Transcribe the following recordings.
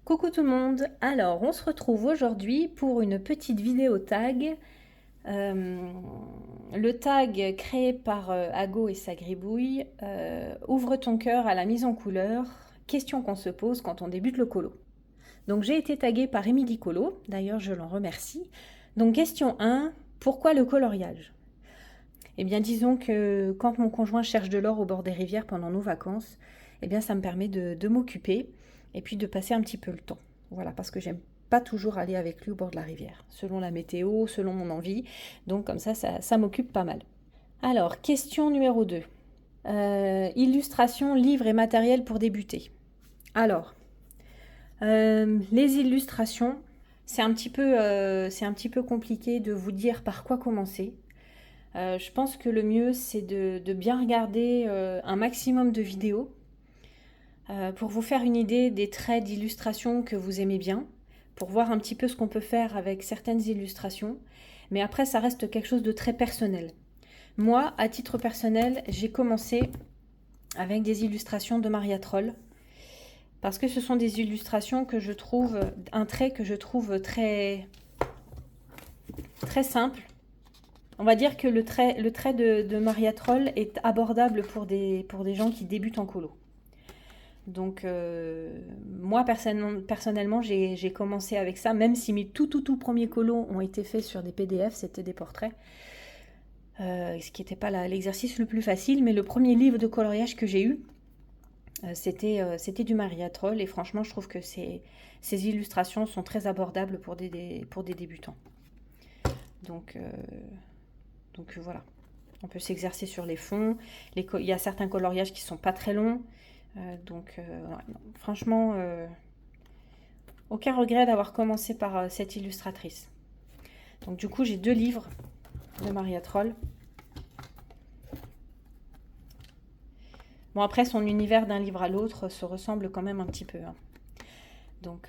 Coucou tout le monde, alors on se retrouve aujourd'hui pour une petite vidéo tag. Euh, le tag créé par Ago et sa gribouille, ouvre ton cœur à la mise en couleur, question qu'on se pose quand on débute le colo. Donc j'ai été taguée par Émilie Colo, d'ailleurs je l'en remercie. Donc question 1, pourquoi le coloriage? Eh bien disons que quand mon conjoint cherche de l'or au bord des rivières pendant nos vacances, eh bien ça me permet de m'occuper et puis de passer un petit peu le temps. Voilà, parce que j'aime pas toujours aller avec lui au bord de la rivière, selon la météo, selon mon envie. Donc comme ça m'occupe pas mal. Alors, question numéro 2. Illustration, livres et matériel pour débuter. Alors, les illustrations, c'est un petit peu compliqué de vous dire par quoi commencer. Je pense que le mieux, c'est de bien regarder un maximum de vidéos pour vous faire une idée des traits d'illustration que vous aimez bien, pour voir un petit peu ce qu'on peut faire avec certaines illustrations. Mais après, ça reste quelque chose de très personnel. Moi, à titre personnel, j'ai commencé avec des illustrations de Maria Troll, parce que ce sont des illustrations que je trouve, un trait que je trouve très, très simple. On va dire que le trait de Maria Troll est abordable pour des gens qui débutent en colo. Donc moi personnellement j'ai commencé avec ça, même si mes tout premiers colos ont été faits sur des PDF, c'était des portraits, ce qui n'était pas l'exercice le plus facile, mais le premier livre de coloriage que j'ai eu, c'était du Maria Troll, et franchement je trouve que ces illustrations sont très abordables pour des débutants. Donc voilà, on peut s'exercer sur les fonds, il y a certains coloriages qui sont pas très longs. Franchement, aucun regret d'avoir commencé par cette illustratrice. Donc du coup, j'ai 2 livres de Maria Troll. Bon, après, son univers d'un livre à l'autre se ressemble quand même un petit peu. Donc,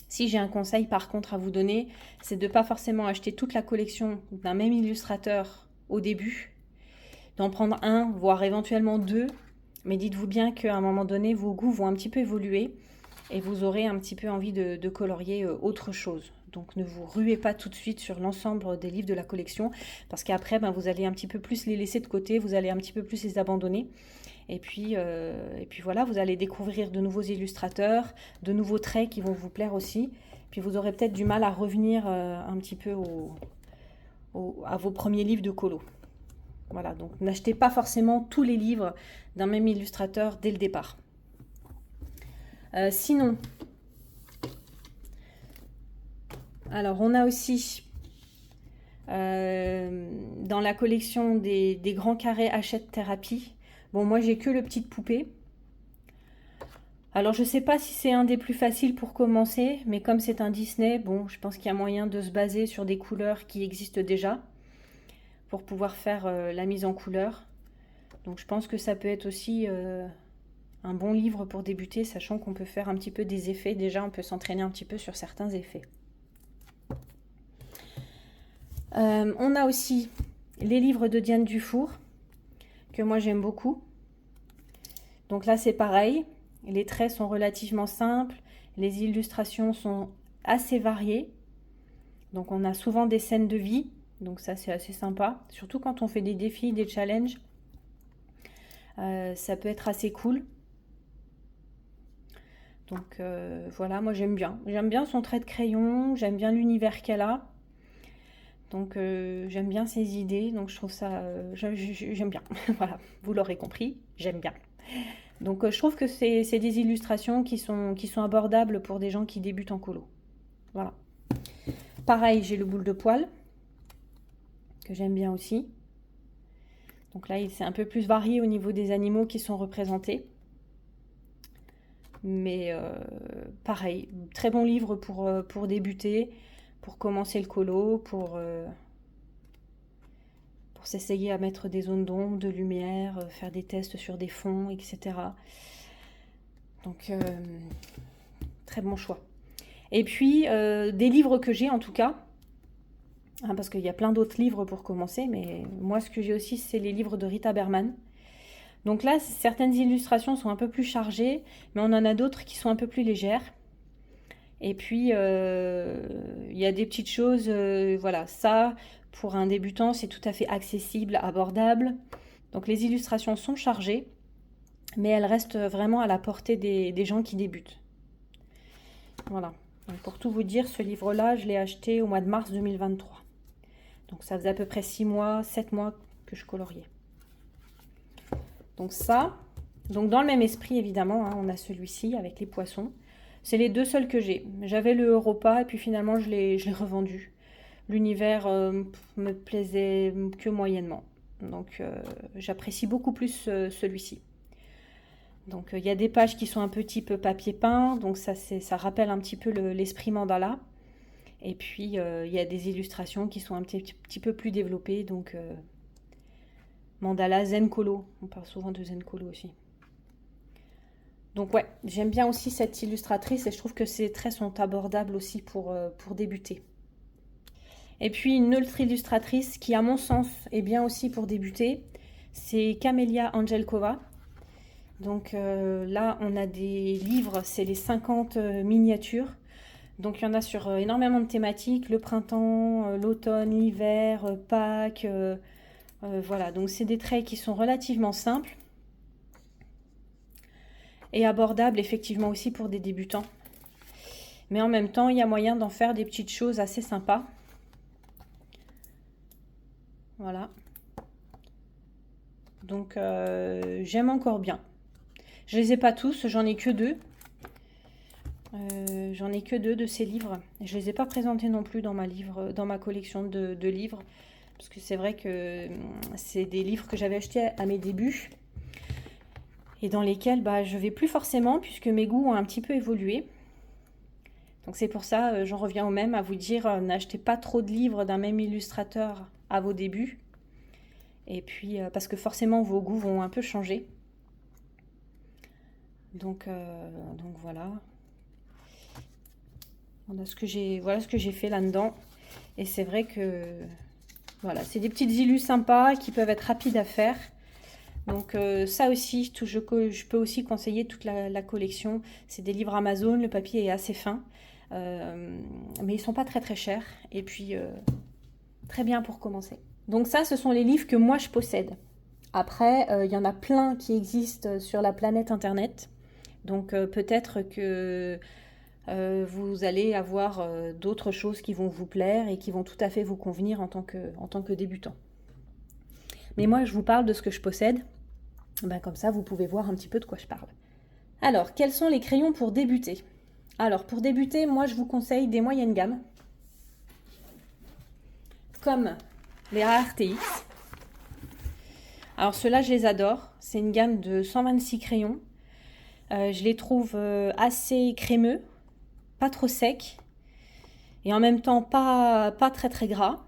si j'ai un conseil par contre à vous donner, c'est de ne pas forcément acheter toute la collection d'un même illustrateur au début, d'en prendre un, voire éventuellement 2, mais dites-vous bien qu'à un moment donné, vos goûts vont un petit peu évoluer et vous aurez un petit peu envie de colorier autre chose. Donc ne vous ruez pas tout de suite sur l'ensemble des livres de la collection, parce qu'après, vous allez un petit peu plus les laisser de côté, vous allez un petit peu plus les abandonner. Et puis voilà, vous allez découvrir de nouveaux illustrateurs, de nouveaux traits qui vont vous plaire aussi. Puis vous aurez peut-être du mal à revenir un petit peu à vos premiers livres de colo. Voilà, donc n'achetez pas forcément tous les livres d'un même illustrateur dès le départ. Sinon, alors on a aussi dans la collection des grands carrés Hachette Thérapie. Bon, moi j'ai que le Petite Poupée. Alors je sais pas si c'est un des plus faciles pour commencer, mais comme c'est un Disney, bon, je pense qu'il y a moyen de se baser sur des couleurs qui existent déjà pour pouvoir faire la mise en couleur. Donc je pense que ça peut être aussi un bon livre pour débuter, sachant qu'on peut faire un petit peu des effets. Déjà, on peut s'entraîner un petit peu sur certains effets. On a aussi les livres de Diane Dufour, que moi j'aime beaucoup. Donc là, c'est pareil. Les traits sont relativement simples. Les illustrations sont assez variées. Donc on a souvent des scènes de vie. Donc ça, c'est assez sympa. Surtout quand on fait des défis, des challenges. Ça peut être assez cool. Donc voilà, moi j'aime bien. J'aime bien son trait de crayon. J'aime bien l'univers qu'elle a. Donc j'aime bien ses idées. Donc je trouve ça... j'aime bien. Voilà, vous l'aurez compris. J'aime bien. Donc je trouve que c'est des illustrations qui sont abordables pour des gens qui débutent en colo. Voilà. Pareil, j'ai le boule de poil, que j'aime bien aussi. Donc là, c'est un peu plus varié au niveau des animaux qui sont représentés. Mais pareil, très bon livre pour débuter, pour commencer le colo, pour s'essayer à mettre des zones d'ombre, de lumière, faire des tests sur des fonds, etc. Donc, très bon choix. Et puis, des livres que j'ai en tout cas, hein, parce qu'il y a plein d'autres livres pour commencer, mais moi ce que j'ai aussi, c'est les livres de Rita Berman. Donc là, certaines illustrations sont un peu plus chargées, mais on en a d'autres qui sont un peu plus légères. Et puis, il y a des petites choses, voilà, ça, pour un débutant, c'est tout à fait accessible, abordable. Donc les illustrations sont chargées, mais elles restent vraiment à la portée des gens qui débutent. Voilà. Donc pour tout vous dire, ce livre-là, je l'ai acheté au mois de mars 2023. Donc ça faisait à peu près 6 mois, 7 mois que je coloriais. Donc ça, donc dans le même esprit évidemment, hein, on a celui-ci avec les poissons. C'est les deux seuls que j'ai. J'avais le Europa et puis finalement je l'ai revendu. L'univers me plaisait que moyennement. Donc j'apprécie beaucoup plus celui-ci. Donc il y a des pages qui sont un peu type papier peint, donc ça rappelle un petit peu l'esprit mandala. Et puis il y a des illustrations qui sont un petit peu plus développées, donc mandala zen kolo. On parle souvent de zen kolo aussi. Donc ouais, j'aime bien aussi cette illustratrice et je trouve que ses traits sont abordables aussi pour débuter. Et puis une autre illustratrice qui à mon sens est bien aussi pour débuter, c'est Camélia Angelkova. Donc là on a des livres, c'est les 50 miniatures. Donc il y en a sur énormément de thématiques, le printemps, l'automne, l'hiver, Pâques. Voilà, donc c'est des traits qui sont relativement simples. Et abordable effectivement aussi pour des débutants. Mais en même temps, il y a moyen d'en faire des petites choses assez sympas. Voilà. Donc j'aime encore bien. Je les ai pas tous, j'en ai que 2. J'en ai que 2 de ces livres. Je les ai pas présentés non plus dans ma collection de livres. Parce que c'est vrai que c'est des livres que j'avais achetés à mes débuts. Et dans lesquels je vais plus forcément puisque mes goûts ont un petit peu évolué. Donc c'est pour ça, j'en reviens au même, à vous dire, n'achetez pas trop de livres d'un même illustrateur à vos débuts. Et puis, parce que forcément, vos goûts vont un peu changer. Donc voilà. Voilà ce que j'ai fait là-dedans. Et c'est vrai que, voilà, c'est des petites illus sympas qui peuvent être rapides à faire. Donc ça aussi, je peux aussi conseiller toute la collection. C'est des livres Amazon, le papier est assez fin. Mais ils sont pas très très chers. Et puis, très bien pour commencer. Donc ça, ce sont les livres que moi je possède. Après, il y en a plein qui existent sur la planète Internet. Donc peut-être que vous allez avoir d'autres choses qui vont vous plaire et qui vont tout à fait vous convenir en tant que débutant. Mais moi, je vous parle de ce que je possède. Comme ça, vous pouvez voir un petit peu de quoi je parle. Alors, quels sont les crayons pour débuter? Alors, pour débuter, moi, je vous conseille des moyennes gammes. Comme les ARTX. Alors, ceux-là, je les adore. C'est une gamme de 126 crayons. Je les trouve assez crémeux, pas trop secs. Et en même temps, pas très très gras.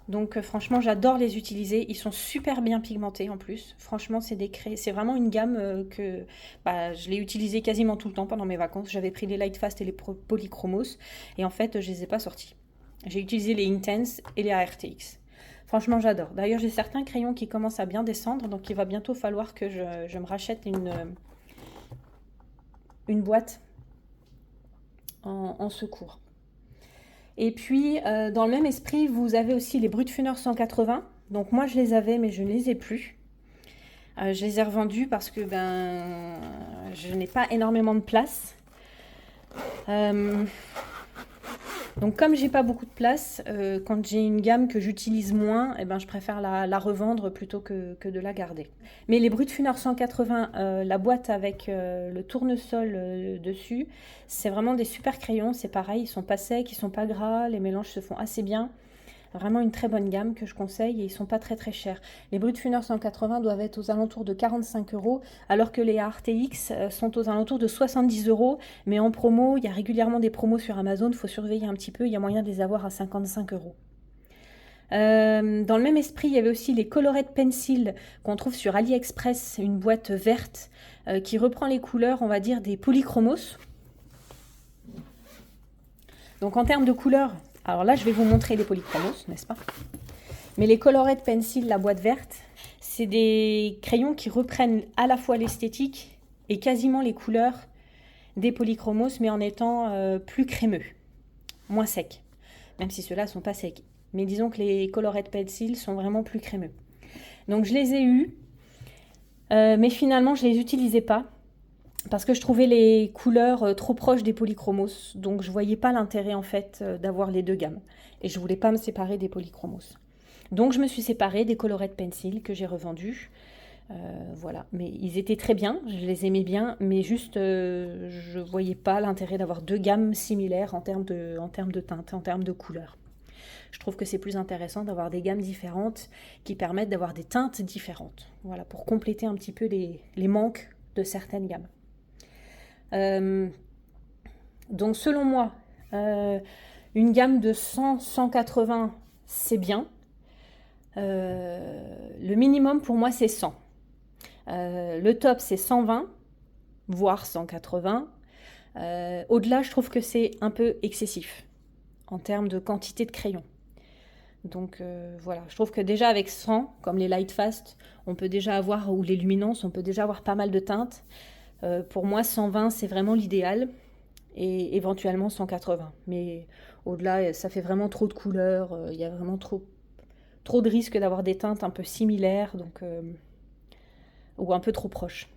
Donc franchement, j'adore les utiliser. Ils sont super bien pigmentés en plus. Franchement, c'est vraiment une gamme que je l'ai utilisée quasiment tout le temps pendant mes vacances. J'avais pris les Lightfast et les Polychromos. Et en fait, je les ai pas sortis. J'ai utilisé les Intense et les ARTX. Franchement, j'adore. D'ailleurs, j'ai certains crayons qui commencent à bien descendre. Donc il va bientôt falloir que je me rachète une boîte en secours. Et puis, dans le même esprit, vous avez aussi les Brutfuner 180. Donc moi, je les avais, mais je ne les ai plus. Je les ai revendus parce que je n'ai pas énormément de place. Donc comme j'ai pas beaucoup de place, quand j'ai une gamme que j'utilise moins, je préfère la revendre plutôt que de la garder. Mais les Brutfuner 180, la boîte avec le tournesol dessus, c'est vraiment des super crayons. C'est pareil, ils sont pas secs, ils sont pas gras, les mélanges se font assez bien. Vraiment une très bonne gamme que je conseille et ils sont pas très très chers. Les Brutfuner 180 doivent être aux alentours de 45 €, alors que les ARTX sont aux alentours de 70 €. Mais en promo, il y a régulièrement des promos sur Amazon, il faut surveiller un petit peu, il y a moyen de les avoir à 55 €. Dans le même esprit, il y avait aussi les Colored Pencil qu'on trouve sur AliExpress, une boîte verte qui reprend les couleurs, on va dire, des Polychromos. Donc en termes de couleurs, alors là je vais vous montrer les Polychromos, n'est-ce pas? Mais les Colored Pencil, la boîte verte, c'est des crayons qui reprennent à la fois l'esthétique et quasiment les couleurs des polychromos, mais en étant plus crémeux, moins secs, même si ceux-là ne sont pas secs. Mais disons que les Colored Pencil sont vraiment plus crémeux. Donc je les ai eus, mais finalement je ne les utilisais pas parce que je trouvais les couleurs trop proches des polychromos. Donc je ne voyais pas l'intérêt en fait d'avoir les deux gammes. Et je ne voulais pas me séparer des polychromos. Donc je me suis séparée des Colored Pencil que j'ai revendus. Voilà, mais ils étaient très bien, je les aimais bien, mais juste je ne voyais pas l'intérêt d'avoir deux gammes similaires en termes de teinte, en termes de couleurs. Je trouve que c'est plus intéressant d'avoir des gammes différentes qui permettent d'avoir des teintes différentes. Voilà, pour compléter un petit peu les manques de certaines gammes. Donc selon moi, une gamme de 100-180, c'est bien. Le minimum pour moi, c'est 100. Le top, c'est 120, voire 180. Au-delà, je trouve que c'est un peu excessif en termes de quantité de crayons. Donc voilà, je trouve que déjà avec 100, comme les Light Fast, on peut déjà avoir, ou les Luminance, on peut déjà avoir pas mal de teintes. Pour moi, 120, c'est vraiment l'idéal, et éventuellement 180. Mais au-delà, ça fait vraiment trop de couleurs, il y a vraiment trop de risques d'avoir des teintes un peu similaires, donc, ou un peu trop proches.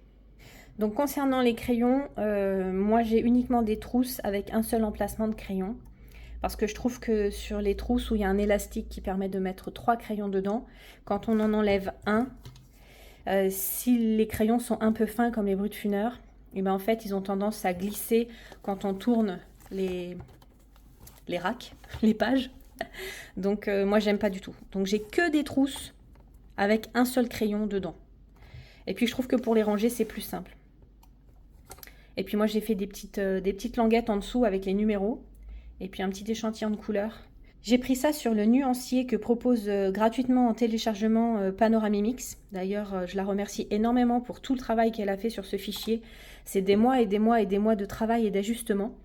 Donc concernant les crayons, moi j'ai uniquement des trousses avec un seul emplacement de crayon. Parce que je trouve que sur les trousses où il y a un élastique qui permet de mettre 3 crayons dedans, quand on en enlève un, si les crayons sont un peu fins comme les Brutfuner, et ben en fait ils ont tendance à glisser quand on tourne les racks, les pages. Donc moi j'aime pas du tout. Donc j'ai que des trousses avec un seul crayon dedans. Et puis je trouve que pour les ranger c'est plus simple. Et puis moi j'ai fait des petites languettes en dessous avec les numéros. Et puis un petit échantillon de couleurs. J'ai pris ça sur le nuancier que propose gratuitement en téléchargement Panoramimix. D'ailleurs, je la remercie énormément pour tout le travail qu'elle a fait sur ce fichier. C'est des mois et des mois et des mois de travail et d'ajustement.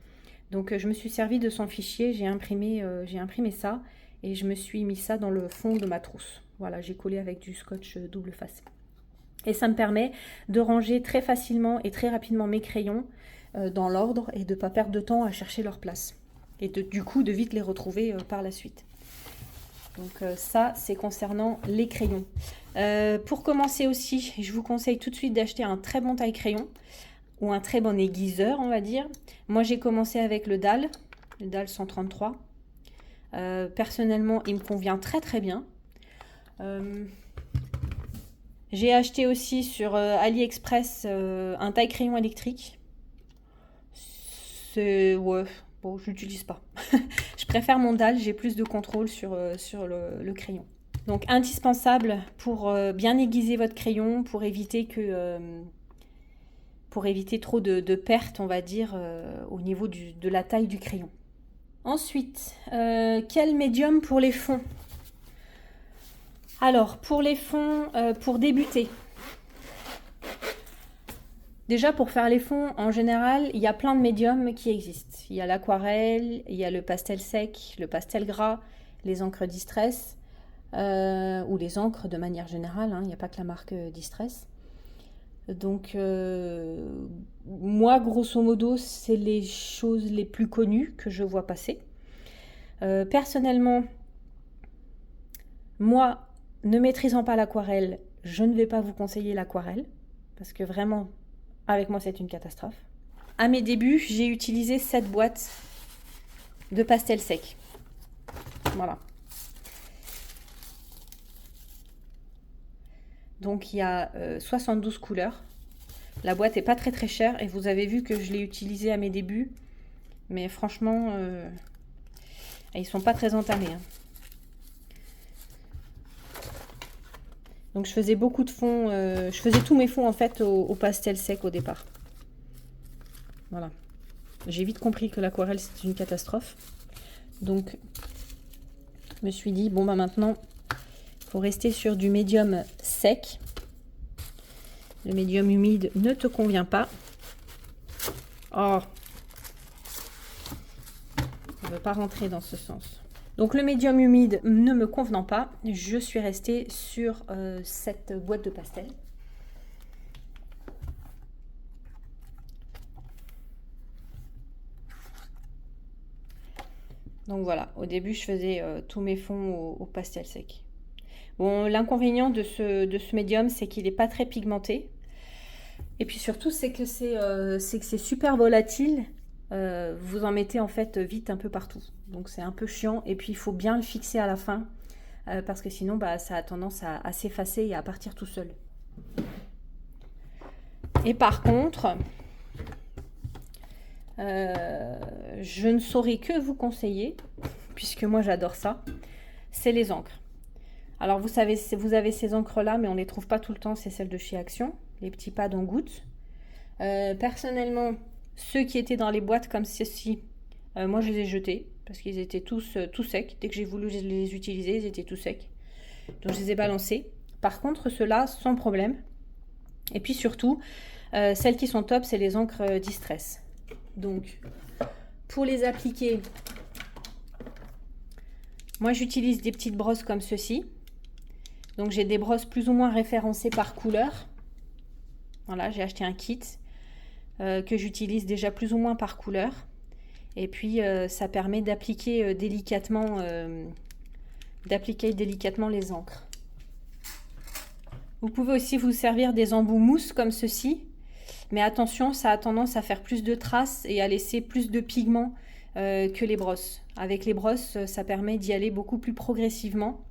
Donc je me suis servi de son fichier, j'ai imprimé ça et je me suis mis ça dans le fond de ma trousse. Voilà, j'ai collé avec du scotch double face. Et ça me permet de ranger très facilement et très rapidement mes crayons dans l'ordre et de ne pas perdre de temps à chercher leur place. Et du coup de vite les retrouver par la suite. Donc ça c'est concernant les crayons. Pour commencer aussi, je vous conseille tout de suite d'acheter un très bon taille-crayon ou un très bon aiguiseur on va dire. Moi j'ai commencé avec le DAL 133. Personnellement il me convient très très bien. J'ai acheté aussi sur AliExpress un taille-crayon électrique. C'est... ouais... Bon, je l'utilise pas. Je préfère mon DAL, j'ai plus de contrôle sur le crayon. Donc indispensable pour bien aiguiser votre crayon, pour éviter trop de pertes, on va dire, au niveau de la taille du crayon. Ensuite, quel médium pour les fonds? Alors, pour les fonds, pour débuter. Déjà, pour faire les fonds, en général, il y a plein de médiums qui existent. Il y a l'aquarelle, il y a le pastel sec, le pastel gras, les encres Distress, ou les encres de manière générale, hein, il n'y a pas que la marque Distress. Donc, moi, grosso modo, c'est les choses les plus connues que je vois passer. Personnellement, moi, ne maîtrisant pas l'aquarelle, je ne vais pas vous conseiller l'aquarelle, parce que vraiment... avec moi, c'est une catastrophe. À mes débuts, j'ai utilisé cette boîte de pastel sec. Voilà. Donc, il y a 72 couleurs. La boîte n'est pas très très chère et vous avez vu que je l'ai utilisée à mes débuts. Mais franchement, ils sont pas très entamés. Hein. Donc je faisais beaucoup de fonds, je faisais tous mes fonds en fait au pastel sec au départ. Voilà. J'ai vite compris que l'aquarelle c'était une catastrophe. Donc je me suis dit, bon bah maintenant, il faut rester sur du médium sec. Le médium humide ne te convient pas. Oh, on ne veut pas rentrer dans ce sens. Donc le médium humide ne me convenant pas, je suis restée sur cette boîte de pastel. Donc voilà, au début je faisais tous mes fonds au pastel sec. Bon, l'inconvénient de ce médium, c'est qu'il n'est pas très pigmenté. Et puis surtout, c'est que c'est super volatile. Vous en mettez en fait vite un peu partout. Donc c'est un peu chiant. Et puis il faut bien le fixer à la fin. Parce que sinon, bah, ça a tendance à s'effacer et à partir tout seul. Et par contre, je ne saurais que vous conseiller, puisque moi j'adore ça, c'est les encres. Alors vous savez, vous avez ces encres-là, mais on ne les trouve pas tout le temps, c'est celles de chez Action, les petits pads en gouttes. Personnellement, ceux qui étaient dans les boîtes comme ceci, moi je les ai jetés, parce qu'ils étaient tous tout secs. Dès que j'ai voulu les utiliser, ils étaient tout secs. Donc je les ai balancés. Par contre, ceux-là, sans problème. Et puis surtout, celles qui sont top, c'est les encres Distress. Donc, pour les appliquer, moi j'utilise des petites brosses comme ceci. Donc j'ai des brosses plus ou moins référencées par couleur. Voilà, j'ai acheté un kit que j'utilise déjà plus ou moins par couleur. Et puis ça permet d'appliquer délicatement les encres. Vous pouvez aussi vous servir des embouts mousse comme ceci. Mais attention, ça a tendance à faire plus de traces et à laisser plus de pigments que les brosses. Avec les brosses, ça permet d'y aller beaucoup plus progressivement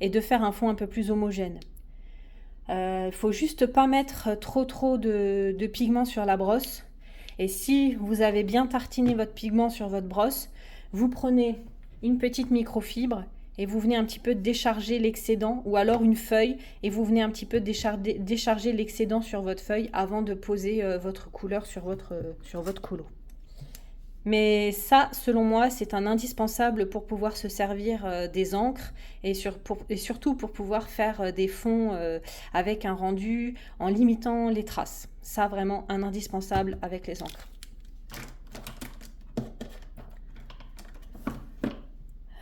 et de faire un fond un peu plus homogène. Il faut juste pas mettre trop de pigments sur la brosse. Et si vous avez bien tartiné votre pigment sur votre brosse, vous prenez une petite microfibre et vous venez un petit peu décharger l'excédent, ou alors une feuille et vous venez un petit peu décharger l'excédent sur votre feuille avant de poser votre couleur sur votre colo. Mais ça, selon moi, c'est un indispensable pour pouvoir se servir des encres et surtout pour pouvoir faire des fonds avec un rendu en limitant les traces. Ça, vraiment, un indispensable avec les encres.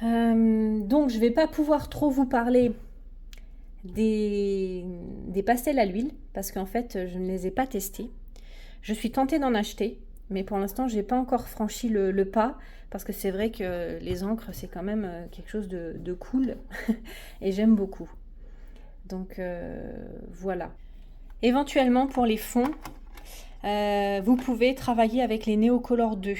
Donc, je ne vais pas pouvoir trop vous parler des pastels à l'huile parce qu'en fait, je ne les ai pas testés. Je suis tentée d'en acheter. Mais pour l'instant, je n'ai pas encore franchi le pas parce que c'est vrai que les encres, c'est quand même quelque chose de cool et j'aime beaucoup. Donc voilà. Éventuellement, pour les fonds, vous pouvez travailler avec les Neocolor 2.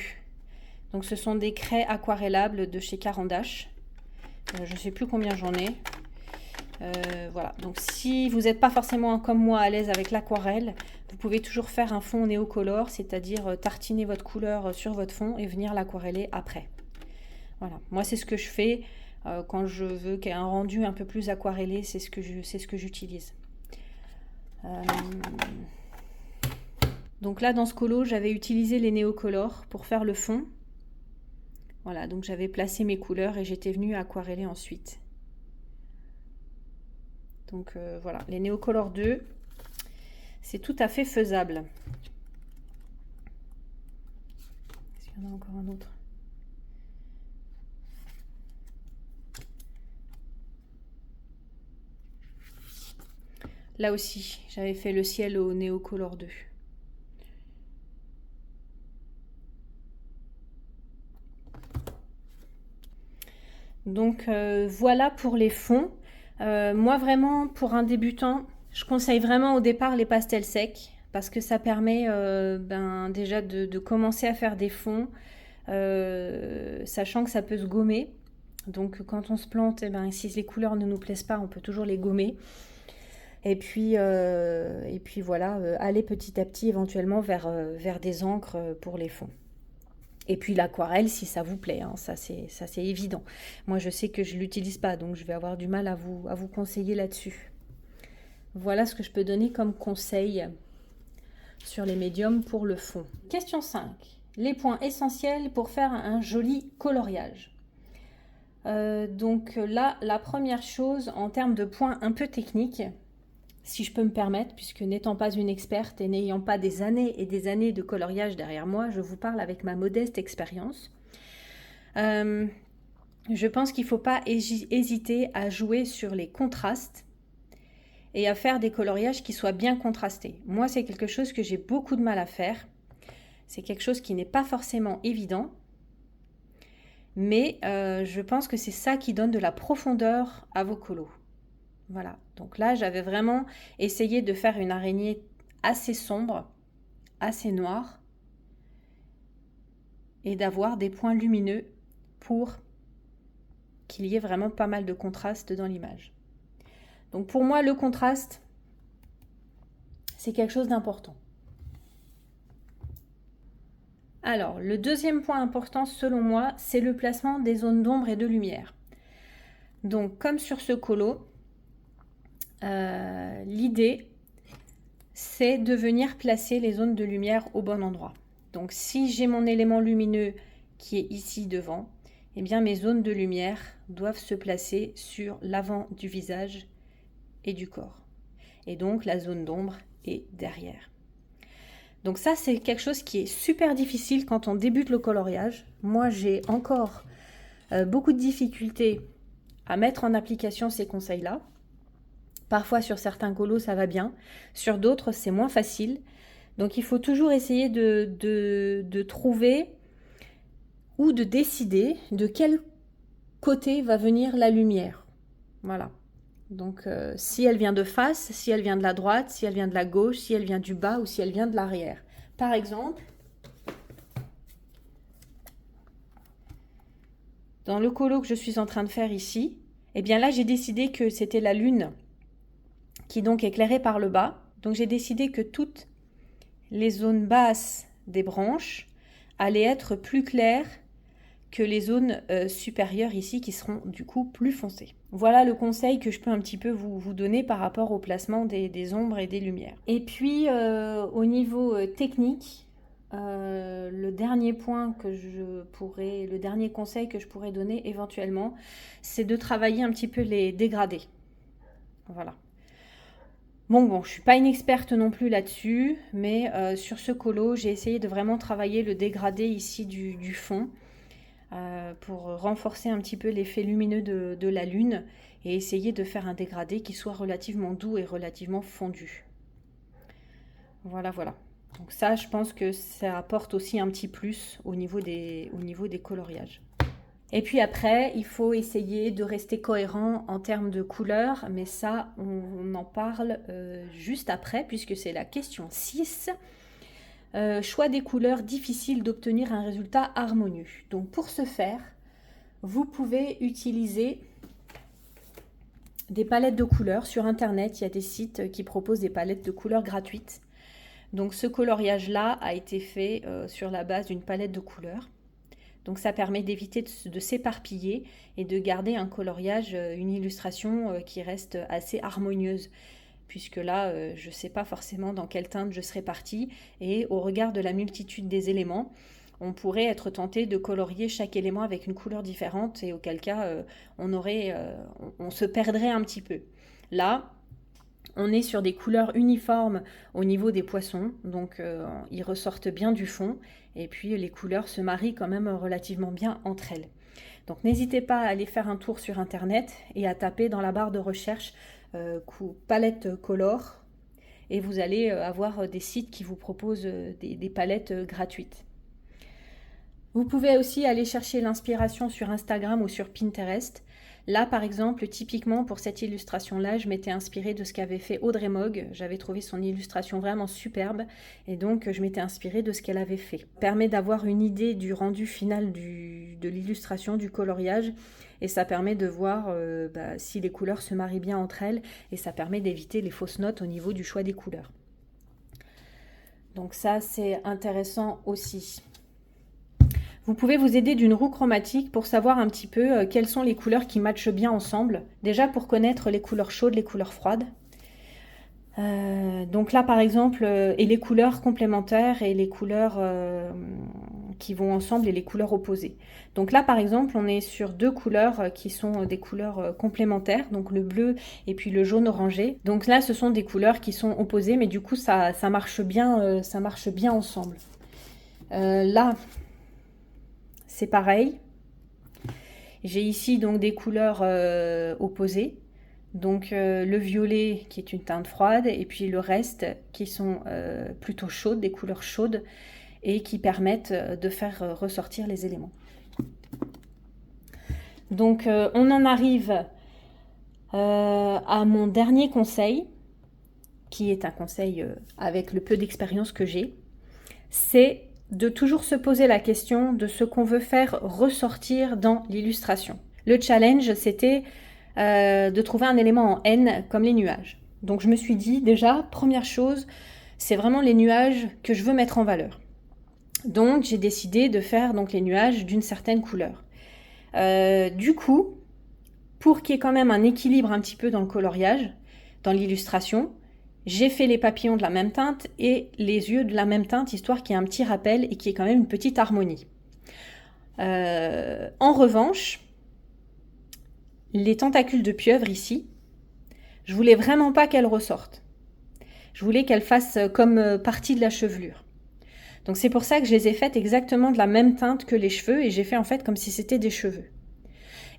Donc ce sont des craies aquarellables de chez Caran d'Ache. Je ne sais plus combien j'en ai. Voilà, donc si vous n'êtes pas forcément comme moi à l'aise avec l'aquarelle, vous pouvez toujours faire un fond néocolore, c'est-à-dire tartiner votre couleur sur votre fond et venir l'aquareller après. Voilà, moi c'est ce que je fais quand je veux qu'il y ait un rendu un peu plus aquarellé, c'est ce que j'utilise. Donc là dans ce colo, j'avais utilisé les néocolores pour faire le fond. Voilà, donc j'avais placé mes couleurs et j'étais venue aquareller ensuite. Donc voilà, les Neocolor 2, c'est tout à fait faisable. Est-ce qu'il y en a encore un autre? Là aussi, j'avais fait le ciel au Neocolor 2. Donc voilà pour les fonds. Moi vraiment, pour un débutant, je conseille vraiment au départ les pastels secs parce que ça permet déjà de commencer à faire des fonds, sachant que ça peut se gommer. Donc quand on se plante, si les couleurs ne nous plaisent pas, on peut toujours les gommer. Et puis voilà, aller petit à petit éventuellement vers des encres pour les fonds. Et puis l'aquarelle, si ça vous plaît, hein, ça c'est évident. Moi je sais que je ne l'utilise pas, donc je vais avoir du mal à vous conseiller là-dessus. Voilà ce que je peux donner comme conseil sur les médiums pour le fond. Question 5. Les points essentiels pour faire un joli coloriage. Donc là, la première chose en termes de points un peu techniques, si je peux me permettre, puisque n'étant pas une experte et n'ayant pas des années et des années de coloriage derrière moi, je vous parle avec ma modeste expérience. je pense qu'il ne faut pas hésiter à jouer sur les contrastes et à faire des coloriages qui soient bien contrastés. Moi, c'est quelque chose que j'ai beaucoup de mal à faire. C'est quelque chose qui n'est pas forcément évident, mais je pense que c'est ça qui donne de la profondeur à vos colos. Voilà, donc là, j'avais vraiment essayé de faire une araignée assez sombre, assez noire, et d'avoir des points lumineux pour qu'il y ait vraiment pas mal de contraste dans l'image. Donc pour moi, le contraste, c'est quelque chose d'important. Alors, le deuxième point important, selon moi, c'est le placement des zones d'ombre et de lumière. Donc, comme sur ce colo, l'idée, c'est de venir placer les zones de lumière au bon endroit. Donc, si j'ai mon élément lumineux qui est ici devant, eh bien, mes zones de lumière doivent se placer sur l'avant du visage et du corps. Et donc, la zone d'ombre est derrière. Donc ça, c'est quelque chose qui est super difficile quand on débute le coloriage. Moi, j'ai encore beaucoup de difficultés à mettre en application ces conseils-là. Parfois, sur certains colos, ça va bien. Sur d'autres, c'est moins facile. Donc, il faut toujours essayer de trouver ou de décider de quel côté va venir la lumière. Voilà. Donc, si elle vient de face, si elle vient de la droite, si elle vient de la gauche, si elle vient du bas ou si elle vient de l'arrière. Par exemple, dans le colo que je suis en train de faire ici, eh bien là, j'ai décidé que c'était la lune qui donc éclairait par le bas. Donc, j'ai décidé que toutes les zones basses des branches allaient être plus claires que les zones supérieures ici qui seront du coup plus foncées. Voilà le conseil que je peux un petit peu vous donner par rapport au placement des ombres et des lumières. Et puis au niveau technique, le dernier conseil que je pourrais donner éventuellement, c'est de travailler un petit peu les dégradés. Voilà. Bon, je suis pas une experte non plus là-dessus, mais sur ce colo, j'ai essayé de vraiment travailler le dégradé ici du fond. Pour renforcer un petit peu l'effet lumineux de la lune et essayer de faire un dégradé qui soit relativement doux et relativement fondu. Voilà. Donc ça, je pense que ça apporte aussi un petit plus au niveau des coloriages. Et puis après, il faut essayer de rester cohérent en termes de couleurs, mais ça, on en parle juste après, puisque c'est la question 6. Choix des couleurs, difficile d'obtenir un résultat harmonieux. Donc pour ce faire, vous pouvez utiliser des palettes de couleurs. Sur internet, il y a des sites qui proposent des palettes de couleurs gratuites. Donc ce coloriage-là a été fait sur la base d'une palette de couleurs. Donc ça permet d'éviter de s'éparpiller et de garder un coloriage, une illustration qui reste assez harmonieuse. Puisque là, je ne sais pas forcément dans quelle teinte je serai partie, et au regard de la multitude des éléments, on pourrait être tenté de colorier chaque élément avec une couleur différente, et auquel cas, on se perdrait un petit peu. Là, on est sur des couleurs uniformes au niveau des poissons, donc ils ressortent bien du fond, et puis les couleurs se marient quand même relativement bien entre elles. Donc n'hésitez pas à aller faire un tour sur internet et à taper dans la barre de recherche palette color, et vous allez avoir des sites qui vous proposent des palettes gratuites. Vous pouvez aussi aller chercher l'inspiration sur Instagram ou sur Pinterest. Là, par exemple, typiquement pour cette illustration-là, je m'étais inspirée de ce qu'avait fait Audrey Mogg. J'avais trouvé son illustration vraiment superbe et donc je m'étais inspirée de ce qu'elle avait fait. Ça permet d'avoir une idée du rendu final de l'illustration, du coloriage, et ça permet de voir si les couleurs se marient bien entre elles, et ça permet d'éviter les fausses notes au niveau du choix des couleurs. Donc ça, c'est intéressant aussi. Vous pouvez vous aider d'une roue chromatique pour savoir un petit peu quelles sont les couleurs qui matchent bien ensemble. Déjà pour connaître les couleurs chaudes, les couleurs froides. Donc là par exemple, et les couleurs complémentaires et les couleurs qui vont ensemble et les couleurs opposées. Donc là par exemple, on est sur deux couleurs qui sont des couleurs complémentaires, donc le bleu et puis le jaune orangé. Donc là ce sont des couleurs qui sont opposées, mais du coup ça marche bien ensemble. Là c'est pareil. J'ai ici donc des couleurs opposées. Donc le violet qui est une teinte froide et puis le reste qui sont plutôt chaudes, des couleurs chaudes et qui permettent de faire ressortir les éléments. Donc on en arrive à mon dernier conseil, qui est un conseil avec le peu d'expérience que j'ai, c'est de toujours se poser la question de ce qu'on veut faire ressortir dans l'illustration. Le challenge, c'était de trouver un élément en N comme les nuages. Donc je me suis dit déjà, première chose, c'est vraiment les nuages que je veux mettre en valeur. Donc j'ai décidé de faire donc les nuages d'une certaine couleur. Du coup, pour qu'il y ait quand même un équilibre un petit peu dans le coloriage, dans l'illustration, j'ai fait les papillons de la même teinte et les yeux de la même teinte, histoire qu'il y ait un petit rappel et qu'il y ait quand même une petite harmonie. En revanche, les tentacules de pieuvre ici, je voulais vraiment pas qu'elles ressortent. Je voulais qu'elles fassent comme partie de la chevelure. Donc c'est pour ça que je les ai faites exactement de la même teinte que les cheveux et j'ai fait en fait comme si c'était des cheveux.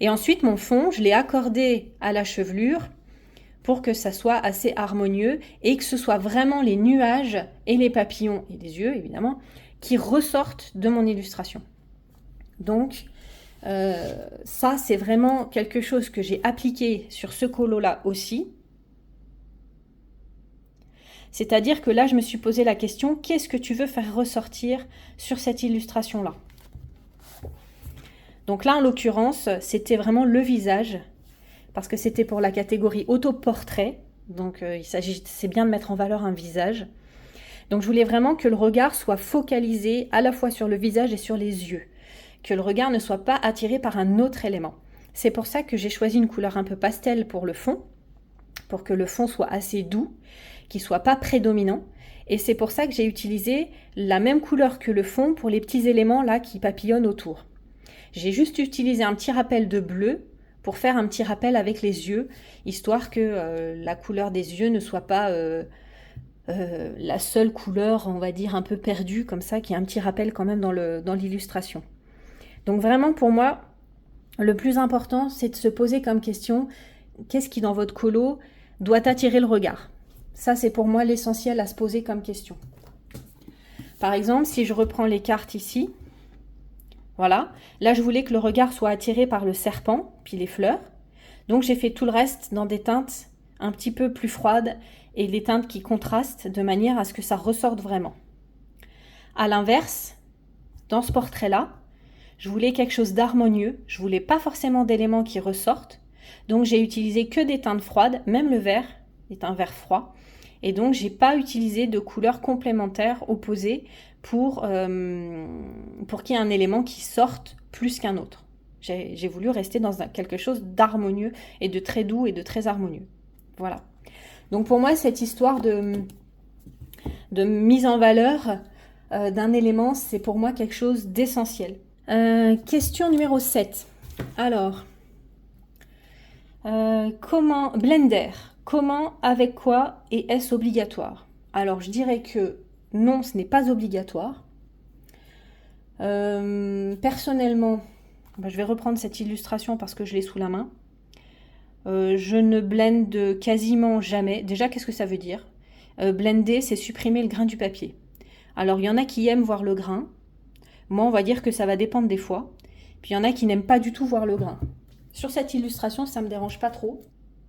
Et ensuite mon fond, je l'ai accordé à la chevelure pour que ça soit assez harmonieux et que ce soit vraiment les nuages et les papillons et les yeux évidemment qui ressortent de mon illustration. Donc ça c'est vraiment quelque chose que j'ai appliqué sur ce colo là aussi. C'est-à-dire que là je me suis posé la question, qu'est-ce que tu veux faire ressortir sur cette illustration là? Donc là en l'occurrence c'était vraiment le visage, parce que c'était pour la catégorie autoportrait, donc c'est bien de mettre en valeur un visage. Donc je voulais vraiment que le regard soit focalisé à la fois sur le visage et sur les yeux, que le regard ne soit pas attiré par un autre élément. C'est pour ça que j'ai choisi une couleur un peu pastel pour le fond, pour que le fond soit assez doux, qu'il ne soit pas prédominant. Et c'est pour ça que j'ai utilisé la même couleur que le fond pour les petits éléments là qui papillonnent autour. J'ai juste utilisé un petit rappel de bleu pour faire un petit rappel avec les yeux, histoire que la couleur des yeux ne soit pas la seule couleur, on va dire, un peu perdue, comme ça, qui a un petit rappel quand même dans l'illustration. Donc vraiment, pour moi, le plus important, c'est de se poser comme question, qu'est-ce qui, dans votre colo, doit attirer le regard? Ça, c'est pour moi l'essentiel à se poser comme question. Par exemple, si je reprends les cartes ici, voilà, là, je voulais que le regard soit attiré par le serpent, puis les fleurs. Donc, j'ai fait tout le reste dans des teintes un petit peu plus froides et des teintes qui contrastent de manière à ce que ça ressorte vraiment. À l'inverse, dans ce portrait-là, je voulais quelque chose d'harmonieux. Je voulais pas forcément d'éléments qui ressortent. Donc, j'ai utilisé que des teintes froides, même le vert est un vert froid. Et donc, j'ai pas utilisé de couleurs complémentaires opposées pour qu'il y ait un élément qui sorte plus qu'un autre. J'ai voulu rester dans quelque chose d'harmonieux et de très doux et de très harmonieux. Voilà. Donc pour moi, cette histoire de mise en valeur d'un élément, c'est pour moi quelque chose d'essentiel. Question numéro 7. Alors, Blender, comment, avec quoi et est-ce obligatoire? Alors, je dirais que non, ce n'est pas obligatoire. Personnellement, je vais reprendre cette illustration parce que je l'ai sous la main. Je ne blende quasiment jamais. Déjà, qu'est-ce que ça veut dire? Blender, c'est supprimer le grain du papier. Alors, il y en a qui aiment voir le grain. Moi, on va dire que ça va dépendre des fois. Puis, il y en a qui n'aiment pas du tout voir le grain. Sur cette illustration, ça ne me dérange pas trop.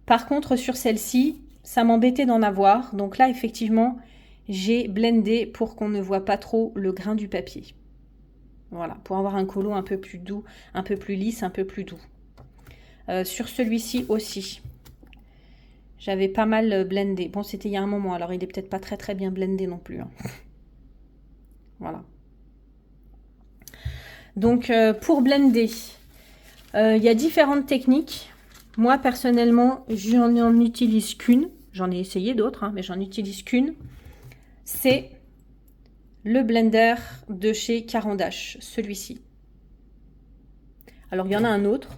Par contre, sur celle-ci, ça m'embêtait d'en avoir. Donc là, effectivement, j'ai blendé pour qu'on ne voit pas trop le grain du papier. Voilà, pour avoir un colo un peu plus doux, un peu plus lisse, un peu plus doux. Sur celui-ci aussi, j'avais pas mal blendé. Bon, c'était il y a un moment, alors il est peut-être pas très très bien blendé non plus. Hein. Voilà. Donc, pour blender, il y a différentes techniques. Moi, personnellement, j'en utilise qu'une. J'en ai essayé d'autres, hein, mais j'en utilise qu'une. C'est le blender de chez Caran d'Ache, celui-ci. Alors, il y en a un autre.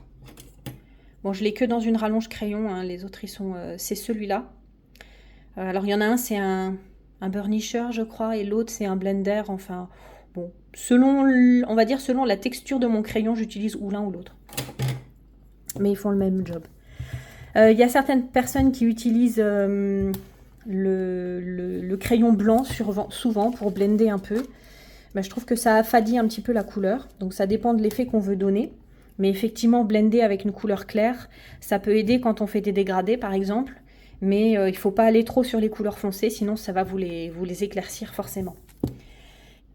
Bon, je l'ai que dans une rallonge crayon, hein, les autres, c'est celui-là. Alors, il y en a un, c'est un burnisher, je crois, et l'autre, c'est un blender. Enfin, bon, on va dire selon la texture de mon crayon, j'utilise ou l'un ou l'autre. mais ils font le même job. Il y a certaines personnes qui utilisent le crayon blanc souvent pour blender un peu. Ben, je trouve que ça affadit un petit peu la couleur, donc ça dépend de l'effet qu'on veut donner. Mais effectivement, blender avec une couleur claire, ça peut aider quand on fait des dégradés par exemple. Mais il ne faut pas aller trop sur les couleurs foncées, sinon ça va vous les éclaircir forcément.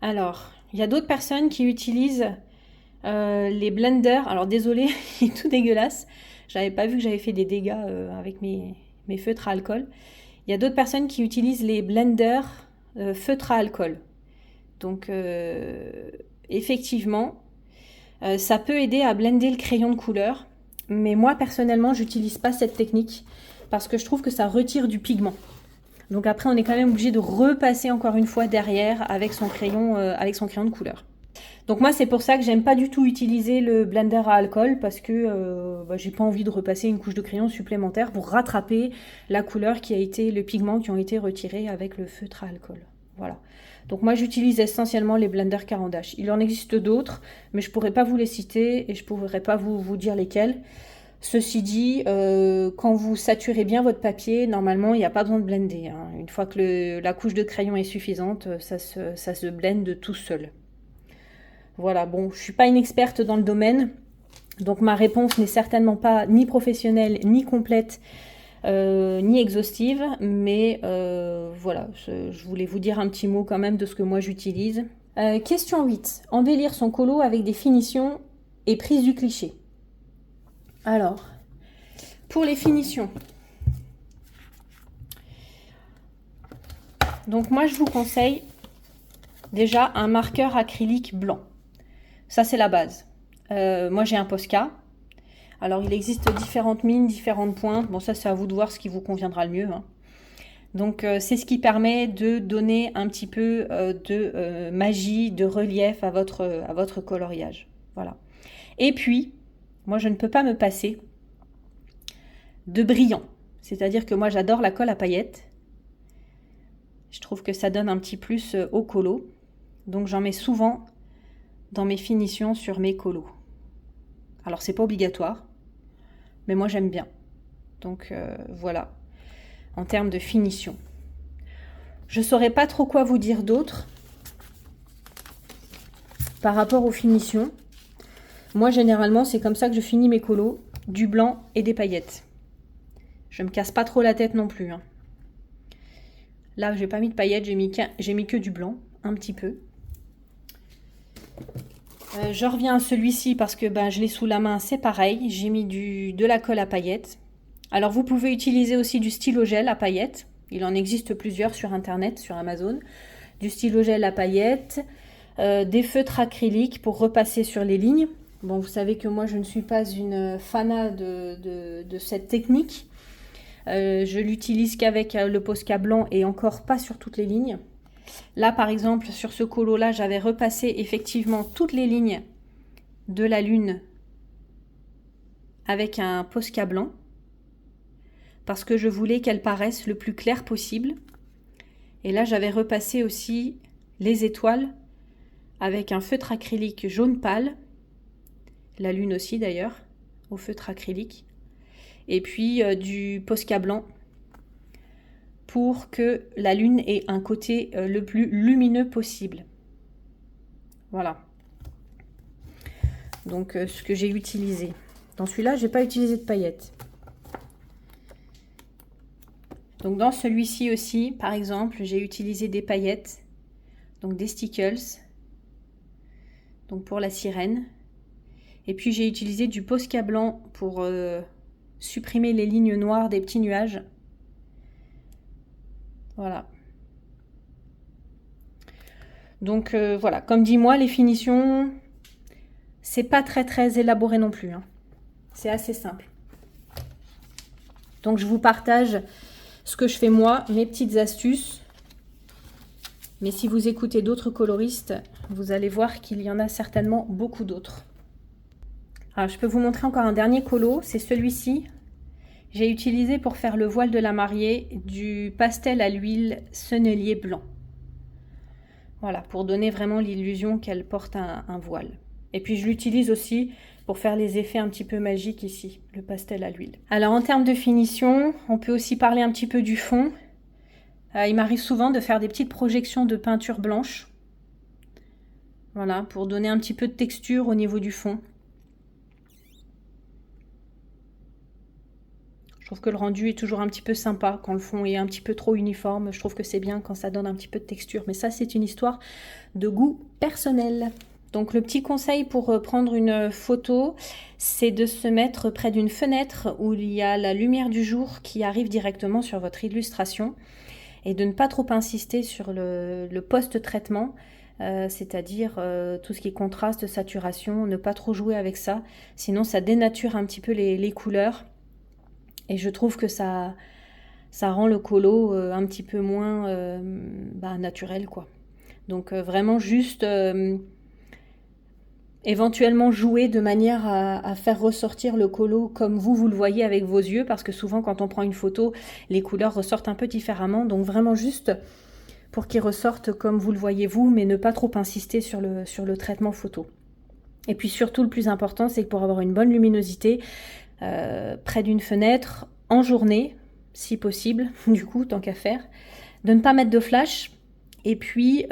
Alors, il y a d'autres personnes qui utilisent les blenders. Alors désolé, il est tout dégueulasse. J'avais pas vu que j'avais fait des dégâts avec mes feutres à alcool. Il y a d'autres personnes qui utilisent les blenders feutres à alcool. Donc effectivement, ça peut aider à blender le crayon de couleur. Mais moi personnellement, j'utilise pas cette technique parce que je trouve que ça retire du pigment. Donc après, on est quand même obligé de repasser encore une fois derrière avec son crayon de couleur. Donc moi, c'est pour ça que j'aime pas du tout utiliser le blender à alcool parce que j'ai pas envie de repasser une couche de crayon supplémentaire pour rattraper la couleur le pigment qui ont été retirés avec le feutre à alcool. Voilà. Donc moi, j'utilise essentiellement les blenders Caran d'Ache. Il en existe d'autres, mais je pourrais pas vous les citer et je pourrais pas vous dire lesquels. Ceci dit, quand vous saturez bien votre papier, normalement, il n'y a pas besoin de blender. Hein. Une fois que la couche de crayon est suffisante, ça se blende tout seul. Voilà, bon, je ne suis pas une experte dans le domaine, donc ma réponse n'est certainement pas ni professionnelle, ni complète, ni exhaustive, mais voilà, je voulais vous dire un petit mot quand même de ce que moi j'utilise. Question 8. Embellir son colo avec des finitions et prise du cliché. Alors, pour les finitions, donc moi je vous conseille déjà un marqueur acrylique blanc. Ça c'est la base. Moi j'ai un Posca. Alors il existe différentes mines, différentes pointes. Bon ça c'est à vous de voir ce qui vous conviendra le mieux. Hein. Donc c'est ce qui permet de donner un petit peu de magie, de relief à votre coloriage. Voilà. Et puis, moi je ne peux pas me passer de brillant. C'est-à-dire que moi j'adore la colle à paillettes. Je trouve que ça donne un petit plus au colo. Donc j'en mets souvent dans mes finitions sur mes colos. Alors c'est pas obligatoire, mais moi j'aime bien. Donc voilà, en termes de finition. Je saurais pas trop quoi vous dire d'autre par rapport aux finitions. Moi généralement c'est comme ça que je finis mes colos, du blanc et des paillettes. Je me casse pas trop la tête non plus. Hein. Là j'ai pas mis de paillettes, j'ai mis que du blanc, un petit peu. Je reviens à celui-ci parce que je l'ai sous la main, c'est pareil. J'ai mis de la colle à paillettes. Alors vous pouvez utiliser aussi du stylo gel à paillettes. Il en existe plusieurs sur internet, sur Amazon. Du stylo gel à paillettes, des feutres acryliques pour repasser sur les lignes. Bon, vous savez que moi je ne suis pas une fanat de cette technique. Je l'utilise qu'avec le Posca blanc et encore pas sur toutes les lignes. Là, par exemple, sur ce colo-là, j'avais repassé effectivement toutes les lignes de la lune avec un Posca blanc parce que je voulais qu'elle paraisse le plus claire possible. Et là, j'avais repassé aussi les étoiles avec un feutre acrylique jaune pâle, la lune aussi d'ailleurs, au feutre acrylique, et puis du Posca blanc pour que la lune ait un côté le plus lumineux possible. Voilà. Donc ce que j'ai utilisé. Dans celui-là, je n'ai pas utilisé de paillettes. Donc dans celui-ci aussi, par exemple, j'ai utilisé des paillettes, donc des stickles, donc pour la sirène. Et puis j'ai utilisé du Posca blanc pour supprimer les lignes noires des petits nuages. Voilà. Donc voilà, comme dit moi, les finitions, c'est pas très élaboré non plus. Hein. C'est assez simple. Donc je vous partage ce que je fais moi, mes petites astuces. Mais si vous écoutez d'autres coloristes, vous allez voir qu'il y en a certainement beaucoup d'autres. Alors je peux vous montrer encore un dernier colo, c'est celui-ci. J'ai utilisé pour faire le voile de la mariée du pastel à l'huile sennelier blanc. Voilà, pour donner vraiment l'illusion qu'elle porte un voile. Et puis je l'utilise aussi pour faire les effets un petit peu magiques ici, le pastel à l'huile. Alors en termes de finition, on peut aussi parler un petit peu du fond. Il m'arrive souvent de faire des petites projections de peinture blanche. Voilà, pour donner un petit peu de texture au niveau du fond. Je trouve que le rendu est toujours un petit peu sympa quand le fond est un petit peu trop uniforme. Je trouve que c'est bien quand ça donne un petit peu de texture. Mais ça, c'est une histoire de goût personnel. Donc le petit conseil pour prendre une photo, c'est de se mettre près d'une fenêtre où il y a la lumière du jour qui arrive directement sur votre illustration et de ne pas trop insister sur le post-traitement, c'est-à-dire tout ce qui est contraste, saturation, ne pas trop jouer avec ça, sinon ça dénature un petit peu les couleurs et je trouve que ça rend le colo un petit peu moins naturel, quoi. Donc vraiment juste éventuellement jouer de manière à faire ressortir le colo comme vous le voyez avec vos yeux, parce que souvent quand on prend une photo, les couleurs ressortent un peu différemment, donc vraiment juste pour qu'ils ressortent comme vous le voyez vous, mais ne pas trop insister sur le traitement photo. Et puis surtout, le plus important, c'est que pour avoir une bonne luminosité, près d'une fenêtre, en journée, si possible, du coup, tant qu'à faire, de ne pas mettre de flash, et puis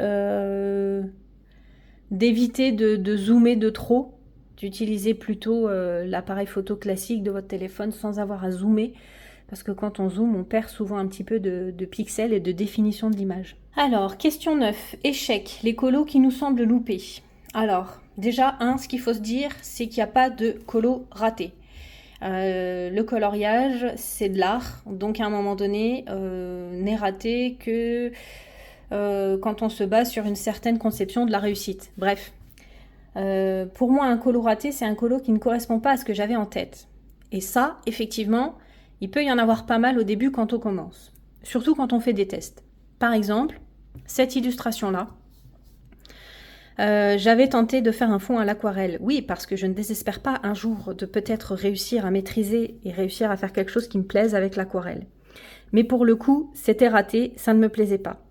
d'éviter de zoomer de trop, d'utiliser plutôt l'appareil photo classique de votre téléphone sans avoir à zoomer, parce que quand on zoome, on perd souvent un petit peu de pixels et de définition de l'image. Alors, question 9, échec, les colos qui nous semblent loupés. Alors, déjà, ce qu'il faut se dire, c'est qu'il n'y a pas de colo raté. Le coloriage, c'est de l'art, donc à un moment donné, n'est raté que quand on se base sur une certaine conception de la réussite. Bref, pour moi, un colo raté, c'est un colo qui ne correspond pas à ce que j'avais en tête. Et ça, effectivement, il peut y en avoir pas mal au début quand on commence, surtout quand on fait des tests. Par exemple, cette illustration-là, j'avais tenté de faire un fond à l'aquarelle. Oui, parce que je ne désespère pas un jour de peut-être réussir à maîtriser et réussir à faire quelque chose qui me plaise avec l'aquarelle. Mais pour le coup, c'était raté, ça ne me plaisait pas.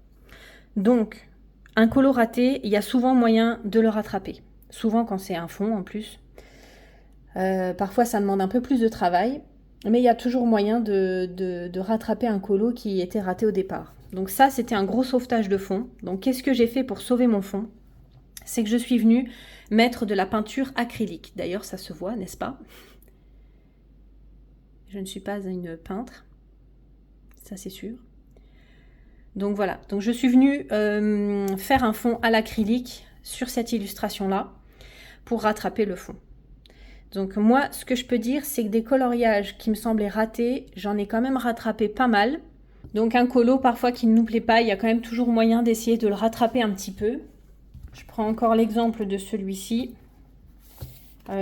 Donc, un colo raté, il y a souvent moyen de le rattraper. Souvent quand c'est un fond en plus. Parfois, ça demande un peu plus de travail. Mais il y a toujours moyen de rattraper un colo qui était raté au départ. Donc ça, c'était un gros sauvetage de fond. Donc qu'est-ce que j'ai fait pour sauver mon fond ? C'est que je suis venue mettre de la peinture acrylique. D'ailleurs, ça se voit, n'est-ce pas ? Je ne suis pas une peintre, ça c'est sûr. Donc voilà, donc je suis venue faire un fond à l'acrylique sur cette illustration-là pour rattraper le fond. Donc moi, ce que je peux dire, c'est que des coloriages qui me semblaient ratés, j'en ai quand même rattrapé pas mal. Donc un colo, parfois, qui ne nous plaît pas, il y a quand même toujours moyen d'essayer de le rattraper un petit peu. Je prends encore l'exemple de celui-ci.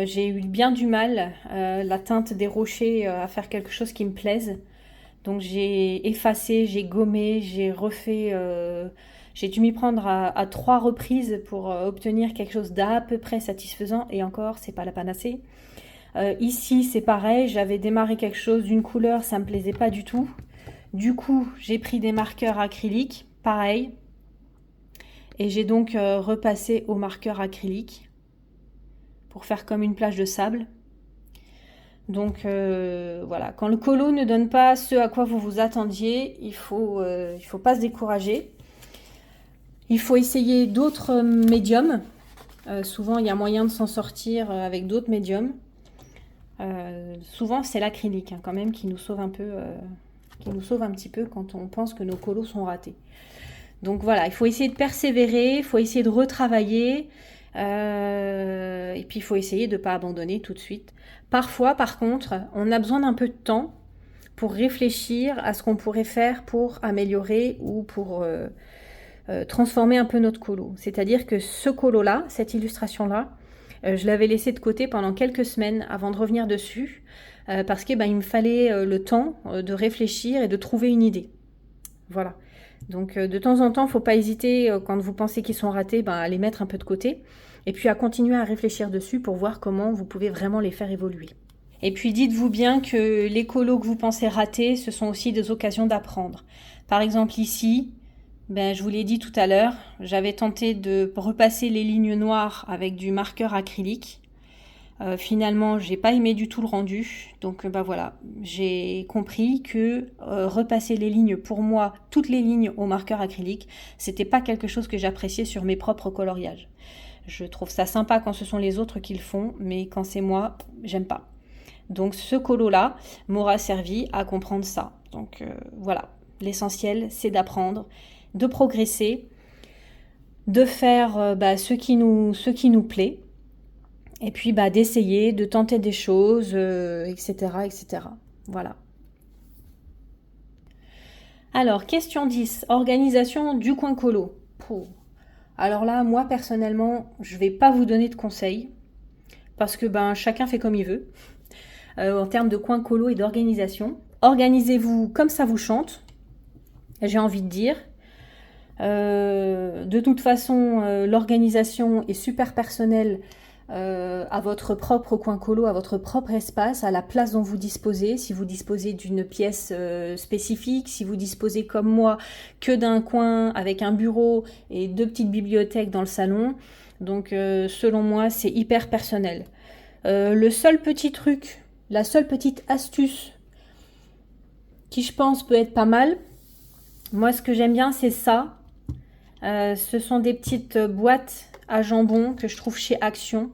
J'ai eu bien du mal, la teinte des rochers, à faire quelque chose qui me plaise. Donc j'ai effacé, j'ai gommé, j'ai refait... j'ai dû m'y prendre à 3 reprises pour obtenir quelque chose d'à peu près satisfaisant. Et encore, c'est pas la panacée. Ici, c'est pareil. J'avais démarré quelque chose d'une couleur, ça me plaisait pas du tout. Du coup, j'ai pris des marqueurs acryliques, pareil. Et j'ai donc repassé au marqueur acrylique pour faire comme une plage de sable. Donc voilà, quand le colo ne donne pas ce à quoi vous vous attendiez, il faut pas se décourager. Il faut essayer d'autres médiums. Souvent, il y a moyen de s'en sortir avec d'autres médiums. Souvent, c'est l'acrylique quand même qui nous sauve un peu, qui nous sauve un petit peu quand on pense que nos colos sont ratés. Donc voilà, il faut essayer de persévérer, il faut essayer de retravailler. Et puis il faut essayer de ne pas abandonner tout de suite. Parfois, par contre, on a besoin d'un peu de temps pour réfléchir à ce qu'on pourrait faire pour améliorer ou pour transformer un peu notre colo. C'est-à-dire que ce colo-là, cette illustration-là, je l'avais laissé de côté pendant quelques semaines avant de revenir dessus parce qu'il me fallait le temps de réfléchir et de trouver une idée. Voilà. Donc de temps en temps, il ne faut pas hésiter quand vous pensez qu'ils sont ratés, à les mettre un peu de côté et puis à continuer à réfléchir dessus pour voir comment vous pouvez vraiment les faire évoluer. Et puis dites-vous bien que les colos que vous pensez ratés, ce sont aussi des occasions d'apprendre. Par exemple ici, Ben, je vous l'ai dit tout à l'heure, j'avais tenté de repasser les lignes noires avec du marqueur acrylique. Finalement, j'ai pas aimé du tout le rendu. Donc bah voilà, j'ai compris que repasser les lignes, pour moi, toutes les lignes au marqueur acrylique, c'était pas quelque chose que j'appréciais sur mes propres coloriages. Je trouve ça sympa quand ce sont les autres qui le font, mais quand c'est moi, j'aime pas. Donc ce colo-là m'aura servi à comprendre ça. Donc voilà, l'essentiel c'est d'apprendre, de progresser, de faire ce qui nous plaît, et puis bah, d'essayer, de tenter des choses, etc., etc. Voilà. Alors, question 10, organisation du coin colo. Pouh. Alors là, moi personnellement, je vais pas vous donner de conseils, parce que ben, chacun fait comme il veut. En termes de coin colo et d'organisation. Organisez-vous comme ça vous chante, j'ai envie de dire. De toute façon, l'organisation est super personnelle à votre propre coin colo, à votre propre espace, à la place dont vous disposez. Si vous disposez d'une pièce spécifique, si vous disposez comme moi que d'un coin avec un bureau et 2 petites bibliothèques dans le salon. Donc selon moi, c'est hyper personnel. Le seul petit truc, la seule petite astuce qui je pense peut être pas mal, moi ce que j'aime bien c'est ça. Ce sont des petites boîtes à jambon que je trouve chez Action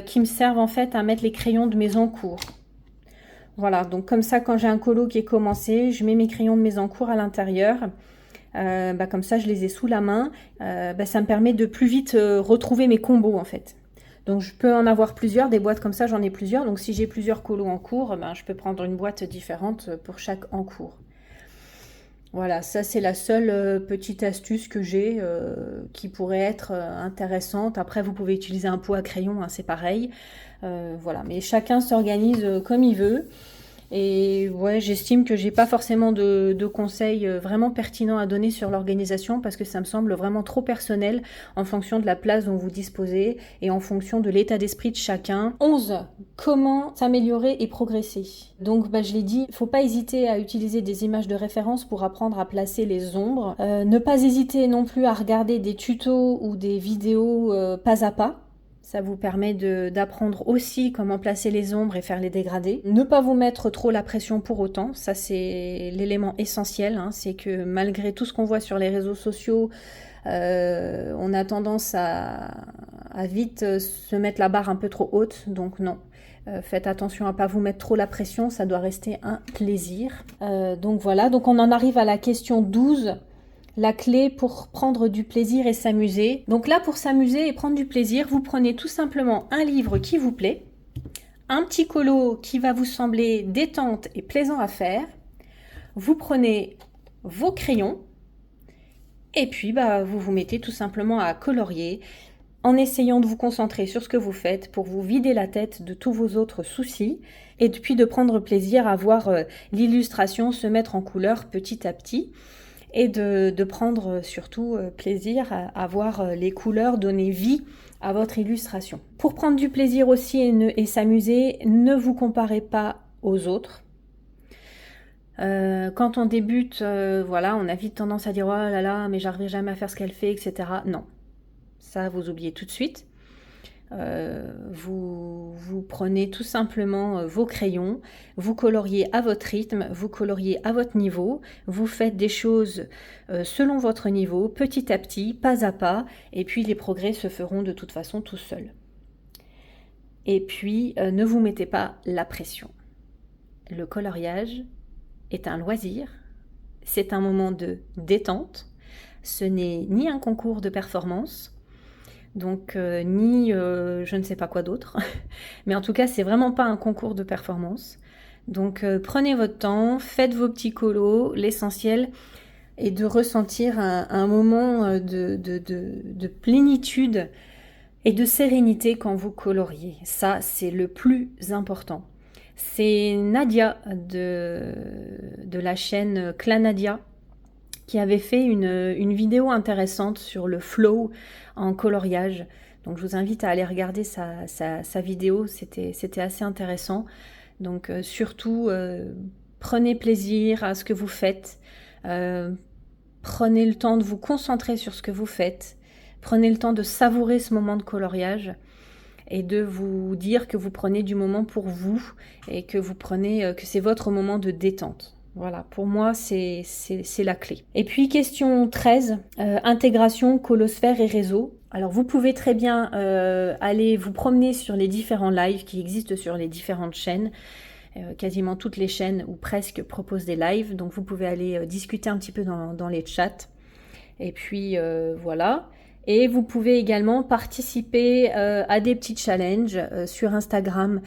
qui me servent en fait à mettre les crayons de mes encours. Voilà, donc comme ça quand j'ai un colo qui est commencé, je mets mes crayons de mes encours à l'intérieur. Comme ça je les ai sous la main. Ça me permet de plus vite retrouver mes combos en fait. Donc je peux en avoir plusieurs, des boîtes comme ça j'en ai plusieurs. Donc si j'ai plusieurs colos en cours, je peux prendre une boîte différente pour chaque en cours. Voilà, ça c'est la seule petite astuce que j'ai qui pourrait être intéressante. Après, vous pouvez utiliser un pot à crayon, hein, c'est pareil. Voilà, mais chacun s'organise comme il veut. Et ouais, j'estime que j'ai pas forcément de conseils vraiment pertinents à donner sur l'organisation parce que ça me semble vraiment trop personnel en fonction de la place dont vous disposez et en fonction de l'état d'esprit de chacun. 11. Comment s'améliorer et progresser? Donc je l'ai dit, il faut pas hésiter à utiliser des images de référence pour apprendre à placer les ombres. Ne pas hésiter non plus à regarder des tutos ou des vidéos pas à pas. Ça vous permet d'apprendre aussi comment placer les ombres et faire les dégradés. Ne pas vous mettre trop la pression pour autant, ça c'est l'élément essentiel, hein. C'est que malgré tout ce qu'on voit sur les réseaux sociaux, on a tendance à vite se mettre la barre un peu trop haute, donc non. Faites attention à pas vous mettre trop la pression, ça doit rester un plaisir. Donc voilà, donc on en arrive à la question 12. La clé pour prendre du plaisir et s'amuser. Donc là, pour s'amuser et prendre du plaisir, vous prenez tout simplement un livre qui vous plaît, un petit colo qui va vous sembler détente et plaisant à faire. Vous prenez vos crayons et puis vous vous mettez tout simplement à colorier en essayant de vous concentrer sur ce que vous faites pour vous vider la tête de tous vos autres soucis et puis de prendre plaisir à voir l'illustration se mettre en couleur petit à petit. Et de prendre surtout plaisir à voir les couleurs donner vie à votre illustration. Pour prendre du plaisir aussi et s'amuser, ne vous comparez pas aux autres. Quand on débute, on a vite tendance à dire « Oh là là, mais j'arriverai jamais à faire ce qu'elle fait, etc. » Non, ça vous oubliez tout de suite. Vous prenez tout simplement vos crayons, vous coloriez à votre rythme, vous coloriez à votre niveau, vous faites des choses selon votre niveau, petit à petit, pas à pas, et puis les progrès se feront de toute façon tout seuls. Et puis, ne vous mettez pas la pression. Le coloriage est un loisir, c'est un moment de détente, ce n'est ni un concours de performance, donc ni je ne sais pas quoi d'autre. Mais en tout cas, c'est vraiment pas un concours de performance. Donc prenez votre temps, faites vos petits colos. L'essentiel est de ressentir un moment de plénitude et de sérénité quand vous coloriez. Ça, c'est le plus important. C'est Nadia de la chaîne Clanadia qui avait fait une vidéo intéressante sur le flow en coloriage. Donc je vous invite à aller regarder sa vidéo, c'était assez intéressant. Donc surtout, prenez plaisir à ce que vous faites. Prenez le temps de vous concentrer sur ce que vous faites. Prenez le temps de savourer ce moment de coloriage et de vous dire que vous prenez du moment pour vous et que vous prenez, que c'est votre moment de détente. Voilà, pour moi, c'est la clé. Et puis, question 13, intégration, colosphère et réseau. Alors, vous pouvez très bien aller vous promener sur les différents lives qui existent sur les différentes chaînes. Quasiment toutes les chaînes ou presque proposent des lives. Donc, vous pouvez aller discuter un petit peu dans les chats. Et puis, voilà. Et vous pouvez également participer à des petits challenges sur Instagram.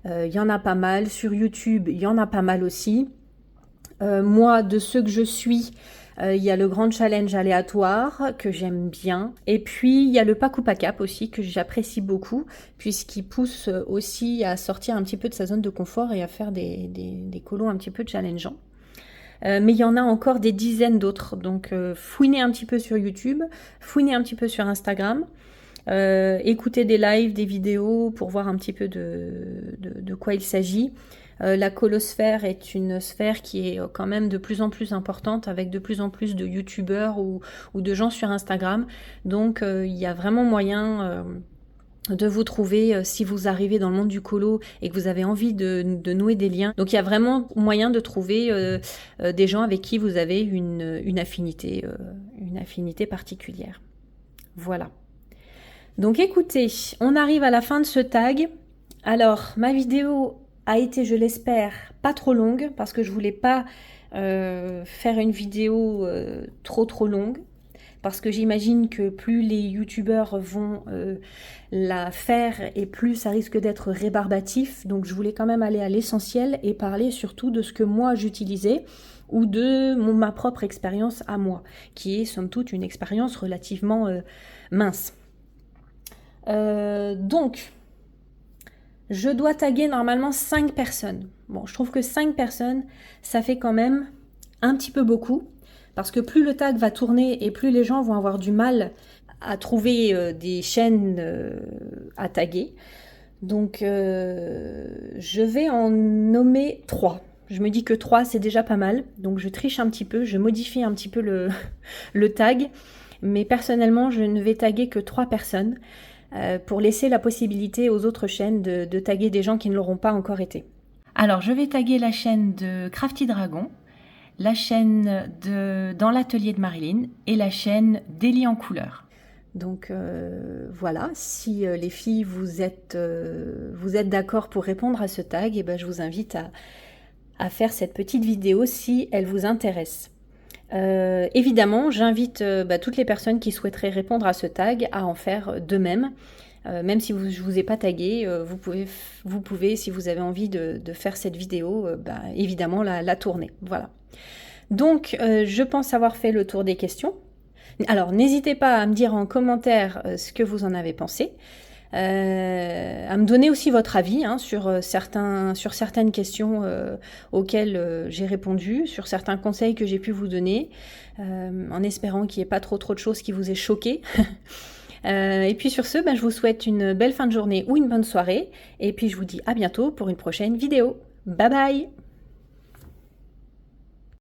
Il y en a pas mal. Sur YouTube, il y en a pas mal aussi. Moi, de ceux que je suis, il y a le grand challenge aléatoire que j'aime bien. Et puis, il y a le pack ou pas cap aussi que j'apprécie beaucoup puisqu'il pousse aussi à sortir un petit peu de sa zone de confort et à faire des colos un petit peu challengeants. Mais il y en a encore des dizaines d'autres. Donc, fouinez un petit peu sur YouTube, fouinez un petit peu sur Instagram. Écoutez des lives, des vidéos pour voir un petit peu de quoi il s'agit. La colosphère est une sphère qui est quand même de plus en plus importante avec de plus en plus de youtubeurs ou de gens sur Instagram. Donc il y a vraiment moyen de vous trouver si vous arrivez dans le monde du colo et que vous avez envie de nouer des liens. Donc il y a vraiment moyen de trouver des gens avec qui vous avez une affinité particulière. Voilà. Donc écoutez, on arrive à la fin de ce tag. Alors ma vidéo a été, je l'espère, pas trop longue parce que je voulais pas faire une vidéo trop longue parce que j'imagine que plus les youtubeurs vont la faire et plus ça risque d'être rébarbatif. Donc je voulais quand même aller à l'essentiel et parler surtout de ce que moi j'utilisais ou de ma propre expérience à moi, qui est somme toute une expérience relativement mince. Donc, je dois taguer normalement 5 personnes. Bon, je trouve que 5 personnes, ça fait quand même un petit peu beaucoup. Parce que plus le tag va tourner et plus les gens vont avoir du mal à trouver des chaînes à taguer. Donc, je vais en nommer 3. Je me dis que 3, c'est déjà pas mal. Donc, je triche un petit peu, je modifie un petit peu le tag. Mais personnellement, je ne vais taguer que 3 personnes. Pour laisser la possibilité aux autres chaînes de taguer des gens qui ne l'auront pas encore été. Alors, je vais taguer la chaîne de Crafty Dragon, la chaîne de Dans l'atelier de Marilyn et la chaîne d'Elie en couleur. Donc voilà, si les filles vous êtes d'accord pour répondre à ce tag, et ben, je vous invite à faire cette petite vidéo si elle vous intéresse. Évidemment, j'invite toutes les personnes qui souhaiteraient répondre à ce tag à en faire de même. Même si je vous ai pas tagué, vous pouvez, si vous avez envie de faire cette vidéo, évidemment la tourner. Voilà. Donc, je pense avoir fait le tour des questions. Alors, n'hésitez pas à me dire en commentaire ce que vous en avez pensé. À me donner aussi votre avis sur certaines questions auxquelles j'ai répondu, sur certains conseils que j'ai pu vous donner, en espérant qu'il n'y ait pas trop de choses qui vous aient choqué. Et puis sur ce, je vous souhaite une belle fin de journée ou une bonne soirée, et puis je vous dis à bientôt pour une prochaine vidéo. Bye bye!